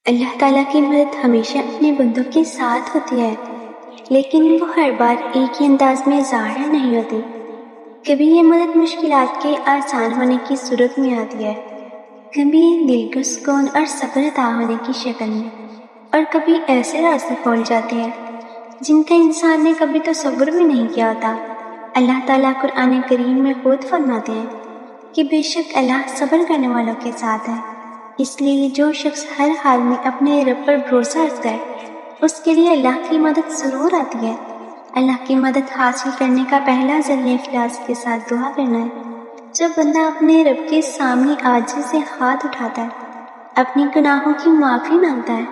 اللہ تعالیٰ کی مدد ہمیشہ اپنے بندوں کے ساتھ ہوتی ہے، لیکن وہ ہر بار ایک ہی انداز میں ظاہر نہیں ہوتی۔ کبھی یہ مدد مشکلات کے آسان ہونے کی صورت میں آتی ہے، کبھی دل کو سکون اور صبر عطا ہونے کی شکل میں، اور کبھی ایسے راستے کھول جاتے ہیں جن کا انسان نے کبھی تصور بھی نہیں کیا ہوتا۔ اللہ تعالیٰ قرآن کریم میں خود فرماتے ہیں کہ بے شک اللہ صبر کرنے والوں کے ساتھ ہے۔ اس لیے جو شخص ہر حال میں اپنے رب پر بھروسہ رکھتا ہے اس کے لیے اللہ کی مدد ضرور آتی ہے۔ اللہ کی مدد حاصل کرنے کا پہلا ذریعہ اخلاص کے ساتھ دعا کرنا ہے۔ جب بندہ اپنے رب کے سامنے عاجزی سے ہاتھ اٹھاتا ہے، اپنی گناہوں کی معافی مانگتا ہے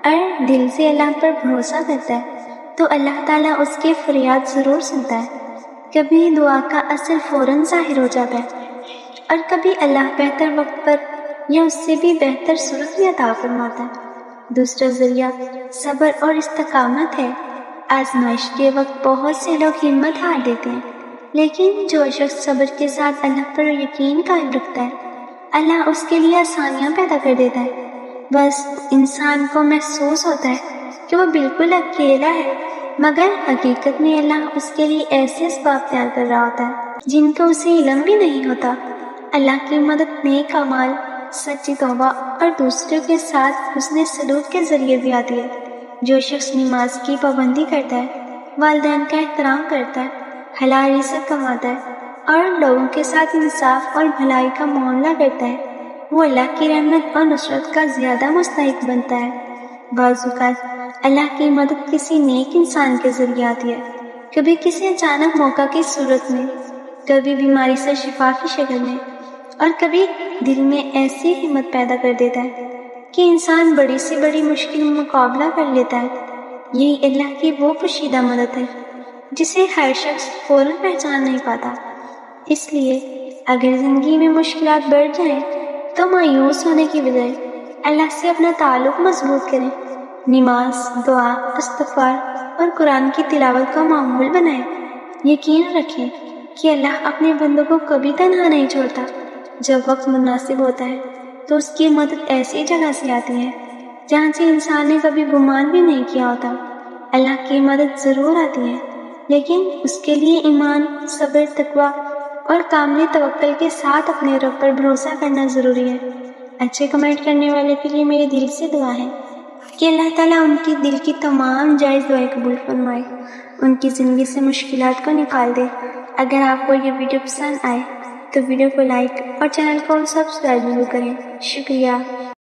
اور دل سے اللہ پر بھروسہ کرتا ہے تو اللہ تعالیٰ اس کی فریاد ضرور سنتا ہے۔ کبھی دعا کا اثر فوراً ظاہر ہو جاتا ہے اور کبھی اللہ بہتر وقت پر یا اس سے بھی بہتر صورت میں عطا فرماتا ہے۔ دوسرا ذریعہ صبر اور استقامت ہے۔ آزمائش کے وقت بہت سے لوگ ہمت ہار دیتے ہیں، لیکن جو شخص صبر کے ساتھ اللہ پر یقین قائم رکھتا ہے اللہ اس کے لیے آسانیاں پیدا کر دیتا ہے۔ بس انسان کو محسوس ہوتا ہے کہ وہ بالکل اکیلا ہے، مگر حقیقت میں اللہ اس کے لیے ایسے اسباب تیار کر رہا ہوتا ہے جن کا اسے علم بھی نہیں ہوتا۔ اللہ کی مدد نیک اعمال، سچی توبہ اور دوسروں کے ساتھ حسن سلوک کے ذریعے بھی آتی ہے۔ جو شخص نماز کی پابندی کرتا ہے، والدین کا احترام کرتا ہے، حلال رزق کماتا ہے اور لوگوں کے ساتھ انصاف اور بھلائی کا معاملہ کرتا ہے، وہ اللہ کی رحمت اور نصرت کا زیادہ مستحق بنتا ہے۔ بعض اوقات اللہ کی مدد کسی نیک انسان کے ذریعے آتی ہے، کبھی کسی اچانک موقع کی صورت میں، کبھی بیماری سے شفا کی شکل میں، اور کبھی دل میں ایسی ہمت پیدا کر دیتا ہے کہ انسان بڑی سے بڑی مشکل مقابلہ کر لیتا ہے۔ یہی اللہ کی وہ پوشیدہ مدد ہے جسے ہر شخص فوراً پہچان نہیں پاتا۔ اس لیے اگر زندگی میں مشکلات بڑھ جائیں تو مایوس ہونے کی بجائے اللہ سے اپنا تعلق مضبوط کریں، نماز، دعا، استغفار اور قرآن کی تلاوت کا معمول بنائیں۔ یقین رکھیں کہ اللہ اپنے بندوں کو کبھی تنہا نہیں چھوڑتا۔ جب وقت مناسب ہوتا ہے تو اس کی مدد ایسی جگہ سے آتی ہے جہاں سے انسان نے کبھی گمان بھی نہیں کیا ہوتا۔ اللہ کی مدد ضرور آتی ہے، لیکن اس کے لیے ایمان، صبر، تقویٰ اور کامل توکل کے ساتھ اپنے رب پر بھروسہ کرنا ضروری ہے۔ اچھے کمنٹ کرنے والے کے لیے میرے دل سے دعا ہے کہ اللہ تعالیٰ ان کی دل کی تمام جائز دعائیں قبول فرمائے، ان کی زندگی سے مشکلات کو نکال دے۔ اگر آپ کو یہ ویڈیو پسند آئے تو ویڈیو کو لائک اور چینل کو سبسکرائب ضرور کریں۔ شکریہ۔